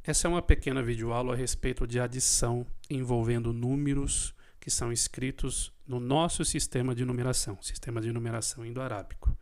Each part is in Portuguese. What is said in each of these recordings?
Essa é uma pequena videoaula a respeito de adição envolvendo números que são escritos no nosso sistema de numeração indo-arábico.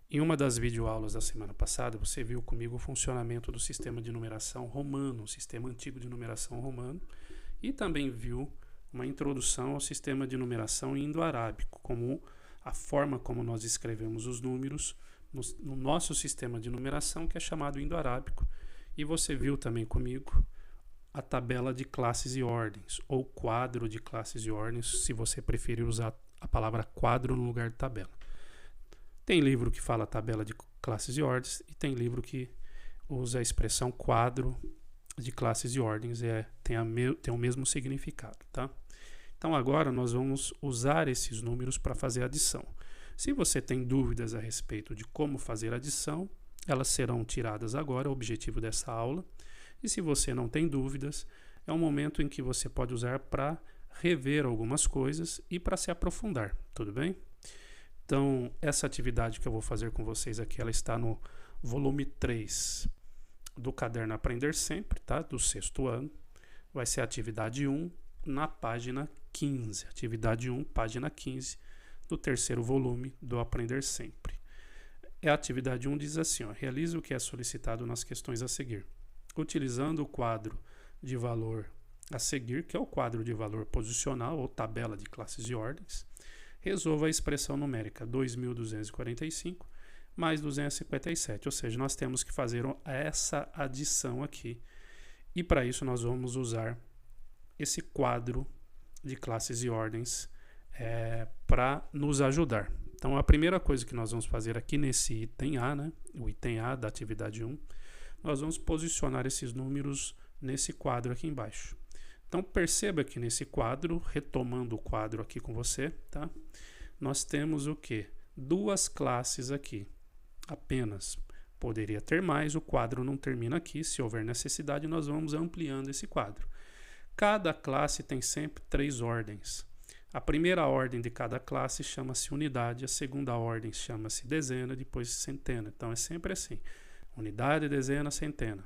Em uma das videoaulas da semana passada, você viu comigo o funcionamento do sistema de numeração romano, o sistema antigo de numeração romano, e também viu uma introdução ao sistema de numeração indo-arábico, como a forma como nós escrevemos os números no nosso sistema de numeração, que é chamado indo-arábico. E você viu também comigo a tabela de classes e ordens, ou quadro de classes e ordens, se você preferir usar a palavra quadro no lugar de tabela. Tem livro que fala tabela de classes e ordens, e tem livro que usa a expressão quadro de classes e ordens, tem o mesmo significado, tá? Então agora nós vamos usar esses números para fazer adição. Se você tem dúvidas a respeito de como fazer adição, elas serão tiradas agora, é o objetivo dessa aula. E se você não tem dúvidas, é um momento em que você pode usar para rever algumas coisas e para se aprofundar, tudo bem? Então, essa atividade que eu vou fazer com vocês aqui, ela está no volume 3 do Caderno Aprender Sempre, tá? Do 6º ano. Vai ser a atividade 1 na página 15. Atividade 1, página 15, do 3º volume do Aprender Sempre. A atividade 1 diz assim, realize o que é solicitado nas questões a seguir. Utilizando o quadro de valor a seguir, que é o quadro de valor posicional ou tabela de classes e ordens, resolva a expressão numérica 2.245 mais 257, ou seja, nós temos que fazer essa adição aqui. E para isso nós vamos usar esse quadro de classes e ordens para nos ajudar. Então, a primeira coisa que nós vamos fazer aqui nesse item A, né, o item A da atividade 1, nós vamos posicionar esses números nesse quadro aqui embaixo. Então, perceba que nesse quadro, retomando o quadro aqui com você, tá? Nós temos o quê? Duas classes aqui, apenas. Poderia ter mais, o quadro não termina aqui. Se houver necessidade, nós vamos ampliando esse quadro. Cada classe tem sempre 3 ordens. A primeira ordem de cada classe chama-se unidade, a segunda ordem chama-se dezena, depois centena. Então é sempre assim: unidade, dezena, centena.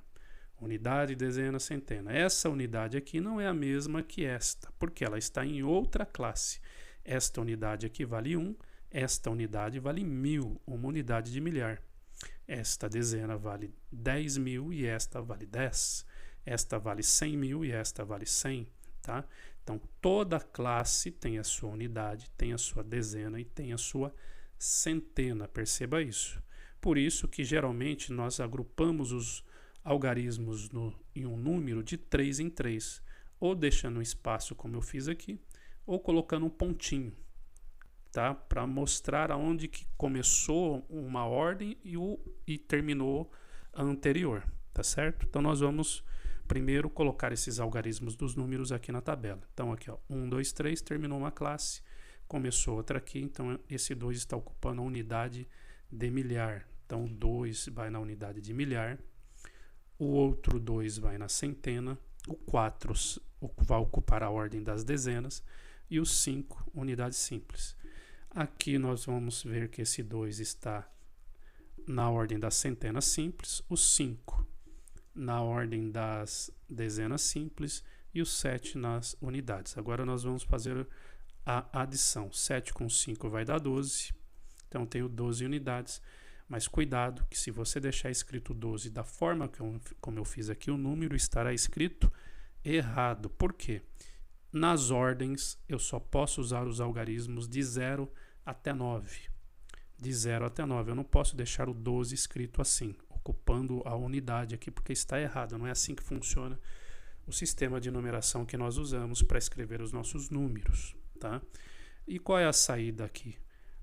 Unidade, dezena, centena. Essa unidade aqui não é a mesma que esta, porque ela está em outra classe. Esta unidade aqui vale 1, esta unidade vale 1000, uma unidade de milhar. Esta dezena vale 10.000 e esta vale 10. Esta vale 100.000 e esta vale 100, tá? Então, toda classe tem a sua unidade, tem a sua dezena e tem a sua centena, perceba isso. Por isso que, geralmente, nós agrupamos os algarismos em um número de 3 em 3, ou deixando um espaço, como eu fiz aqui, ou colocando um pontinho, tá? Para mostrar aonde que começou uma ordem e terminou a anterior, tá certo? Então, nós vamos primeiro colocar esses algarismos dos números aqui na tabela. Então aqui, 1, 2, 3, terminou uma classe, começou outra aqui, então esse 2 está ocupando a unidade de milhar. Então o 2 vai na unidade de milhar, o outro 2 vai na centena, o 4 vai ocupar a ordem das dezenas e o 5, unidade simples. Aqui nós vamos ver que esse 2 está na ordem das centenas simples, o 5 na ordem das dezenas simples e o 7 nas unidades. Agora nós vamos fazer a adição. 7 com 5 vai dar 12, então tenho 12 unidades, mas cuidado que se você deixar escrito 12 da forma como eu fiz aqui, o número estará escrito errado. Por quê? Nas ordens eu só posso usar os algarismos de 0 até 9. De 0 até 9, eu não posso deixar o 12 escrito assim, ocupando a unidade aqui, porque está errado, não é assim que funciona o sistema de numeração que nós usamos para escrever os nossos números, tá? E qual é a saída aqui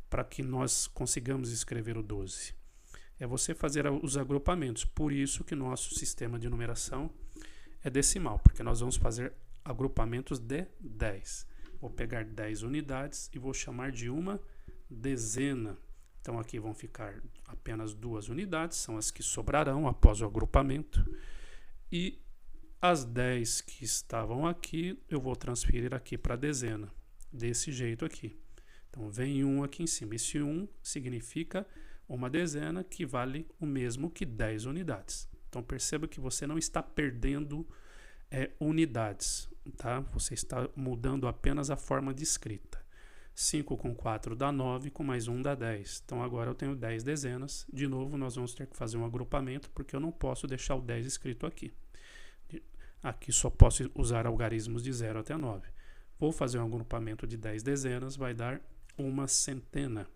para que nós consigamos escrever o 12? É você fazer os agrupamentos, por isso que nosso sistema de numeração é decimal, porque nós vamos fazer agrupamentos de 10. Vou pegar 10 unidades e vou chamar de uma dezena. Então aqui vão ficar apenas 2 unidades, são as que sobrarão após o agrupamento. E as 10 que estavam aqui, eu vou transferir aqui para a dezena, desse jeito aqui. Então vem 1 aqui em cima. Esse 1 significa uma dezena que vale o mesmo que 10 unidades. Então perceba que você não está perdendo unidades, tá? Você está mudando apenas a forma de escrita. 5 com 4 dá 9, com mais 1 dá 10. Então agora eu tenho 10 dezenas. De novo, nós vamos ter que fazer um agrupamento, porque eu não posso deixar o 10 escrito aqui. Aqui só posso usar algarismos de 0 até 9. Vou fazer um agrupamento de 10 dezenas, vai dar uma centena,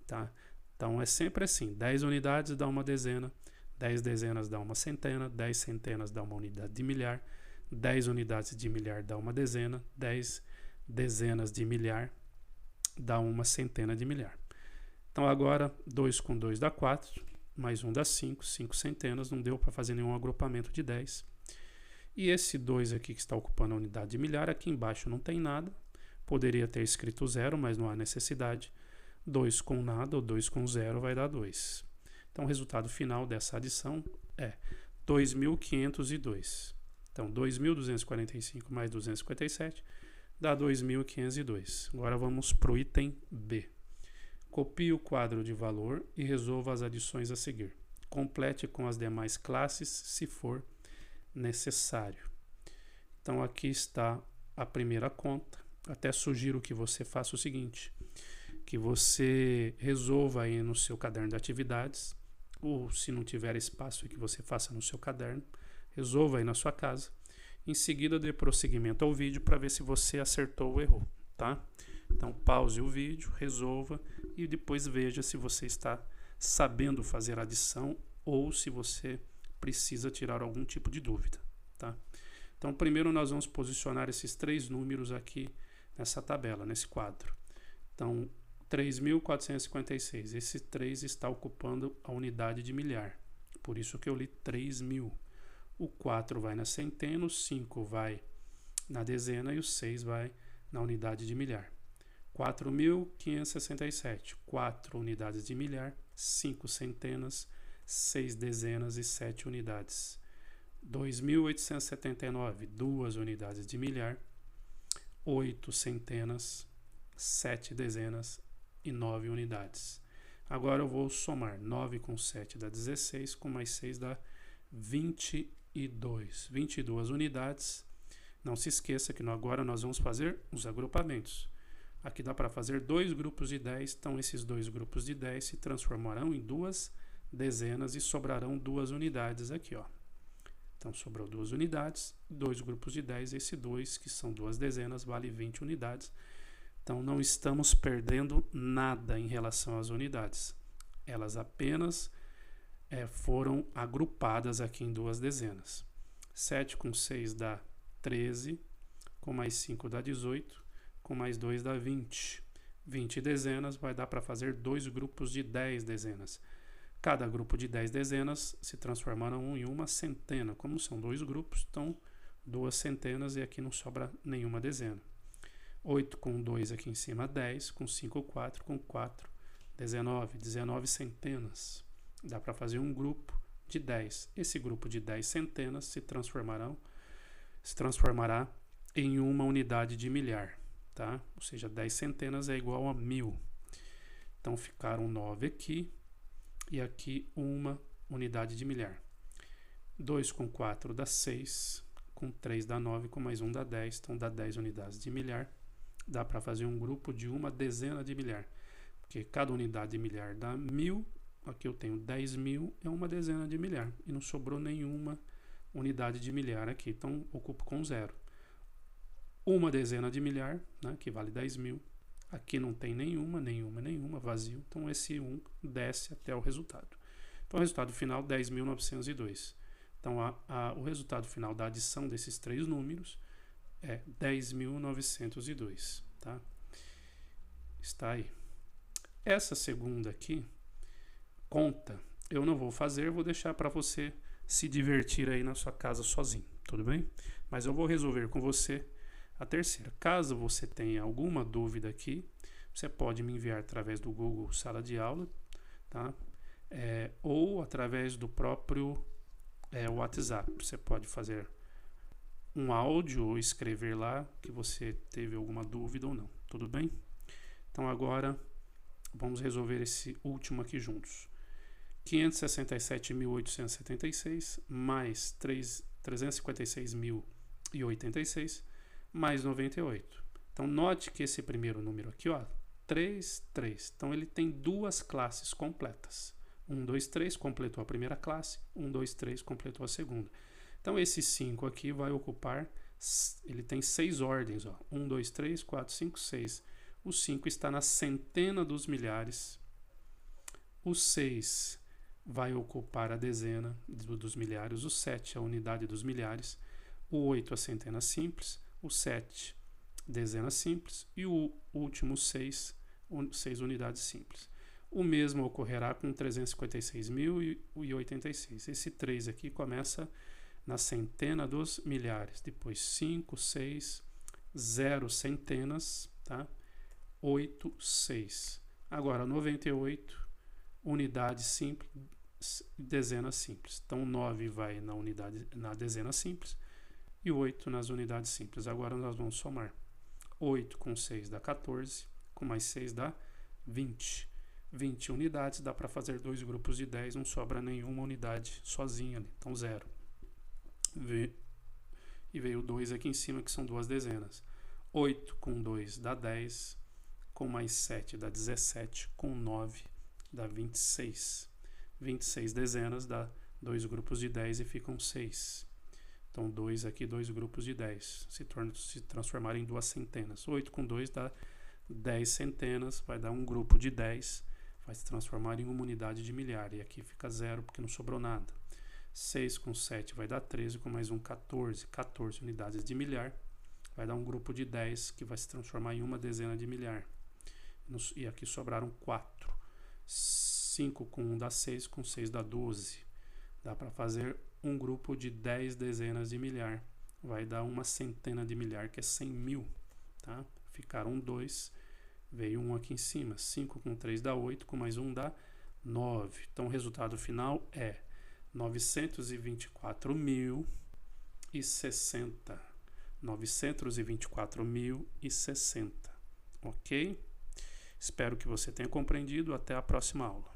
tá? Então é sempre assim, 10 unidades dá uma dezena, 10 dezenas dá uma centena, 10 centenas dá uma unidade de milhar, 10 unidades de milhar dá uma dezena, 10 dezenas de milhar dá uma centena de milhar. Então agora 2 com 2 dá 4, mais 1 dá 5, 5 centenas, não deu para fazer nenhum agrupamento de 10. E esse 2 aqui que está ocupando a unidade de milhar, aqui embaixo não tem nada, poderia ter escrito 0, mas não há necessidade. 2 com nada ou 2 com 0 vai dar 2. Então o resultado final dessa adição é 2.502. Então 2.245 mais 257 dá 2.502. Agora vamos para o item B. Copie o quadro de valor e resolva as adições a seguir. Complete com as demais classes, se for necessário. Então aqui está a primeira conta. Até sugiro que você faça o seguinte, que você resolva aí no seu caderno de atividades, ou se não tiver espaço que você faça no seu caderno, resolva aí na sua casa. Em seguida, dê prosseguimento ao vídeo para ver se você acertou ou errou, tá? Então pause o vídeo, resolva e depois veja se você está sabendo fazer a adição ou se você precisa tirar algum tipo de dúvida, tá? Então primeiro nós vamos posicionar esses 3 números aqui nessa tabela, nesse quadro. Então 3.456, esse 3 está ocupando a unidade de milhar, por isso que eu li 3.000. O 4 vai na centena, o 5 vai na dezena e o 6 vai na unidade de milhar. 4.567, 4 unidades de milhar, 5 centenas, 6 dezenas e 7 unidades. 2.879, 2 unidades de milhar, 8 centenas, 7 dezenas e 9 unidades. Agora eu vou somar 9 com 7 dá 16, com mais 6 dá 22. 22 unidades. Não se esqueça que agora nós vamos fazer os agrupamentos. Aqui dá para fazer 2 grupos de 10, então esses 2 grupos de 10 se transformarão em 2 dezenas e sobrarão 2 unidades aqui, ó. Então sobrou 2 unidades, 2 grupos de 10, esse 2 que são 2 dezenas vale 20 unidades. Então não estamos perdendo nada em relação às unidades. Elas apenas foram agrupadas aqui em 2 dezenas. 7 com 6 dá 13, com mais 5 dá 18, com mais 2 dá 20. 20 dezenas vai dar para fazer 2 grupos de 10 dezenas. Cada grupo de 10 dezenas se transformarão em uma centena. Como são 2 grupos, então 2 centenas e aqui não sobra nenhuma dezena. 8 com 2 aqui em cima, 10, com 5, 4, com 4, 19, 19 centenas. Dá para fazer um grupo de 10. Esse grupo de 10 centenas se transformará em uma unidade de milhar, tá? Ou seja, 10 centenas é igual a 1.000. Então ficaram 9 aqui e aqui uma unidade de milhar. 2 com 4 dá 6, com 3 dá 9, com mais 1 dá 10, então dá 10 unidades de milhar. Dá para fazer um grupo de uma dezena de milhar, porque cada unidade de milhar dá 1.000, aqui eu tenho 10.000, é uma dezena de milhar, e não sobrou nenhuma unidade de milhar aqui, então ocupo com 0. Uma dezena de milhar, né, que vale 10.000, aqui não tem nenhuma, vazio, então esse 1 desce até o resultado. Então o resultado final 10.902. Então o resultado final da adição desses 3 números é 10.902, tá? Está aí. Essa segunda aqui, conta, eu não vou fazer, vou deixar para você se divertir aí na sua casa sozinho, tudo bem? Mas eu vou resolver com você a terceira. Caso você tenha alguma dúvida aqui, você pode me enviar através do Google Sala de Aula, tá? Ou através do próprio WhatsApp. Você pode fazer um áudio ou escrever lá que você teve alguma dúvida ou não, tudo bem? Então agora vamos resolver esse último aqui juntos. 567.876 mais 356.086 mais 98. Então, note que esse primeiro número aqui, ó, 3, 3. Então, ele tem duas classes completas. 1, 2, 3 completou a primeira classe, 1, 2, 3 completou a segunda. Então, esse 5 aqui vai ocupar, ele tem 6 ordens, ó, 1, 2, 3, 4, 5, 6. O 5 está na centena dos milhares. O 6 vai ocupar a dezena dos milhares, o 7 a unidade dos milhares, o 8 a centena simples, o 7 dezena simples e o último 6 unidades simples. O mesmo ocorrerá com 356.086. Esse 3 aqui começa na centena dos milhares, depois 5, 6, 0 centenas, tá? 8, 6. Agora 98 unidades simples, dezenas simples. Então 9 vai na dezena simples e 8 nas unidades simples. Agora nós vamos somar. 8 com 6 dá 14, com mais 6 dá 20. 20 unidades, dá para fazer dois grupos de 10, não sobra nenhuma unidade sozinha ali, então 0. E veio 2 aqui em cima, que são duas dezenas. 8 com 2 dá 10, com mais 7 dá 17, com 9 dá 26. 26 dezenas dá dois grupos de 10 e ficam 6. Então 2 aqui, dois grupos de 10, se transformar em duas centenas. 8 com 2 dá 10 centenas, vai dar um grupo de 10, vai se transformar em uma unidade de milhar, e aqui fica 0 porque não sobrou nada. 6 com 7 vai dar 13, com mais um 14, 14 unidades de milhar, vai dar um grupo de 10 que vai se transformar em uma dezena de milhar. E aqui sobraram 4. 5 com 1 dá 6, com 6 dá 12. Dá para fazer um grupo de 10 dezenas de milhar. Vai dar uma centena de milhar, que é 100.000. Tá? Ficaram 2. Veio 1 aqui em cima. 5 com 3 dá 8, com mais 1 dá 9. Então o resultado final é 924.060. 924.060. Ok? Espero que você tenha compreendido. Até a próxima aula.